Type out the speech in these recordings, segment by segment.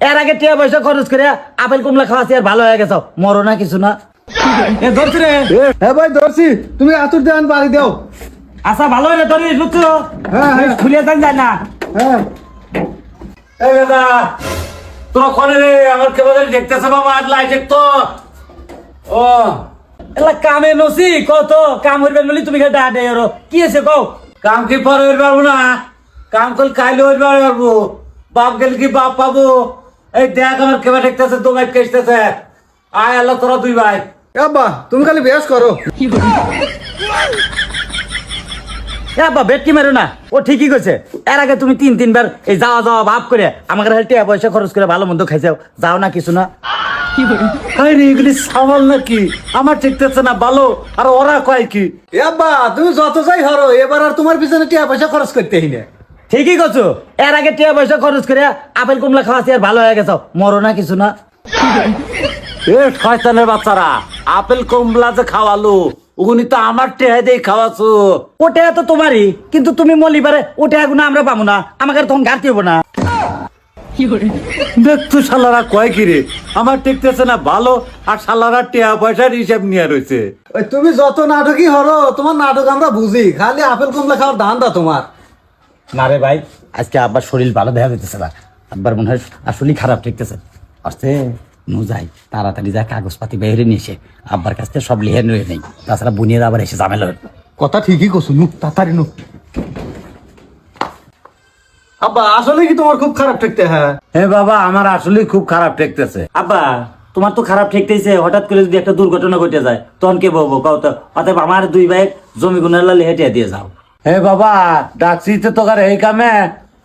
এর আগে টিয়া পয়সা খরচ করে আপেল কমলা খাওয়াছি আর ভালো হয়ে গেছো, মরো না কিছু না। এ ধরছি রে। হ্যাঁ ভাই ধরছি, তুমি আতুর দেন বাড়ি দাও। আচ্ছা ভালো হয়ে ধরি বুঝছো? হ্যাঁ, হ্যাঁ। খুলে যান যায় না। হ্যাঁ এই দাদা তোরা কনে রে আমার কে বলে দেখতেছে বাবা আজ লাই দেখতো। ও এলা কামে নসি কত কাম হইবেন বলি তুমি খেটা আডে এরো কি আছে কও? কাম কি পরে হইতে পারবো না, কাম কল কাইলে হইতে পারবো। বাপ গেল কি বাপ পাবো? এই দেখ আমার কেবা দেখতেছে দো ভাই কেসতেছে। আয় আল্লাহ তোরা দুই ভাই। আব্বা তুমি খালি বেশ করো। বাবা বেটকি মারো না, ও ঠিকই কইছে। এর আগে তুমি 3-3 এই যাওয়া যাওয়া ভাব করে আমাকে টাকা পয়সা খরচ করে ভালো মন্দ খাইছাও, যাও না কিছু না। এগুলি সামাল নাকি? আমার ঠিকতেছে না ভালো, আর ওরা কয় কি? এ আব্বা তুমি যত যাই হরো, এবার আর তোমার পিছনে টিয়া পয়সা খরচ করতে না। ঠিকই করছো, এর আগে টাকা পয়সা খরচ করে আপেল কমলা খাওয়াছি আর ভালো হয়ে গেছো, মরো না কিছু না। এ শয়তানের বাচ্চারা, আপেল কমলা যে খাওয়ালো উনি তো আমার টেহা দিয়ে খাওয়াছো। ওটা তো তোমারই, কিন্তু তুমি মলি পারে ওটা এখন আমরা পাবো না, আমাকে তখন ঘাটতি হবো না। দেখতো শালারা কয় কি রে, আমার টিকতেছে না ভালো, আর শালারা টেহা পয়সার হিসাব নিয়ে রয়েছে। ওই তুমি যত নাটকই হরো, তোমার নাটক আমরা বুঝি, খালি আপেল কমলা খাওয়ার ধান্দা তোমার। না রে ভাই, আজকে আব্বার শরীর ভালো দেখা যেতেছে না, আব্বার মনে হয় আসলেই খারাপ ঠেকতেছে। আসতে নু যাই তাড়াতাড়ি যা কাগজপাতি বের নিয়ে এসে আব্বার কাছ থেকে সব লিহে নিয়ে নেই, তাছাড়া বুনিয়ে আবার এসে ঝামেলা হবে। কথা ঠিকই কছু, নু তাড়াতাড়ি নু। আব্বা আসলে কি তোমার খুব খারাপ ঠেকতে? হ্যাঁ হ্যাঁ বাবা, আমার আসলে খুব খারাপ ঠেকতেছে। আব্বা তোমার তো খারাপ ঠেকতেছে, হঠাৎ করে যদি একটা দুর্ঘটনা ঘটে যায় তখন কে বলবো কও তো? অতএব আমার দুই ভাই জমি গুনালা লিহেটিয়া দিয়ে যাও। হে বাবা ডাকছি তো তোকার এই কামে,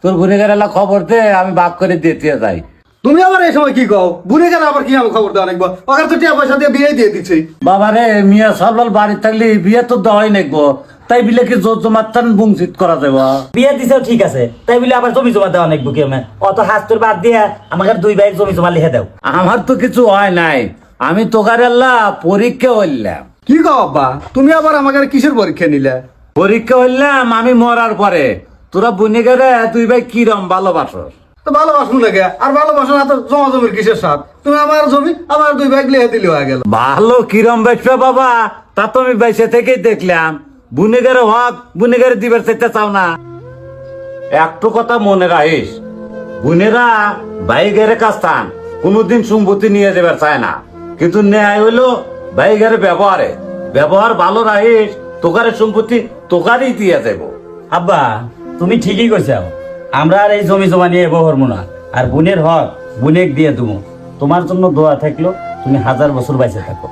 তোর গুনেগার খবর দে, আমি ভাগ করে দিয়ে যাই। তুমি আবার এই সময় কি কও? বুড়ে গেলে আবার কি আমি খবর দেওয়া নাকবো? ওখানে তো টিয়া পয়সা দিয়ে বিয়ে দিয়ে দিচ্ছি। বাবা রে, মিয়া সবলাল বাড়ি থাকলে বিয়ে তো দেওয়াই নাকবো, তাই বিলে কি জোর জমাতান বঞ্চিত করা যাব? বিয়ে দিছেও ঠিক আছে, তাই বলে আবার জমি জমা দেওয়া নাকবো কি? অত হাত তোর বাদ দিয়ে আমাকে দুই ভাই জমি জমা লিখে দাও। আমার তো কিছু হয় নাই, আমি তোকার আল্লাহ পরীক্ষা হইলাম। কি কও আব্বা, তুমি আবার আমাকে কিসের পরীক্ষা নিলে? পরীক্ষা হইলাম আমি মরার পরে তোরা বুনে গেলে দুই ভাই কিরম ভালোবাসো। তো ভালোবাসুন লাগে, আর ভালোবাসো না তো জমা জমির কিসের সাথ? তুমি আমার জমি আমার দুই ভাগ লিয়ে দিলে হয়ে গেল। ভালো কিরম বেচবে বাবা, তা তো আমি বাইসে থেকেই দেখলাম। বুনেগারে হক বুনেগারে দিবার চাইতে চাও না। একটু কথা মনে রাখিস, বুনেরা বাইগের কাস্তান কোনদিন সম্পত্তি নিয়ে যাবার চায় না, কিন্তু ন্যায় হইলো বাইগের ব্যবহারে। ব্যবহার ভালো রাখিস, তোকারের সম্পত্তি তোকারই দিয়ে দেব। আব্বা তুমি ঠিকই কইছো, আমরা আর এই জমি জমা নিয়ে বহরমু না, আর বুনের হক বুনেক দিয়ে দেবো। তোমার জন্য দোয়া থাকলো, তুমি 1000 বছর বাইসে থাকো।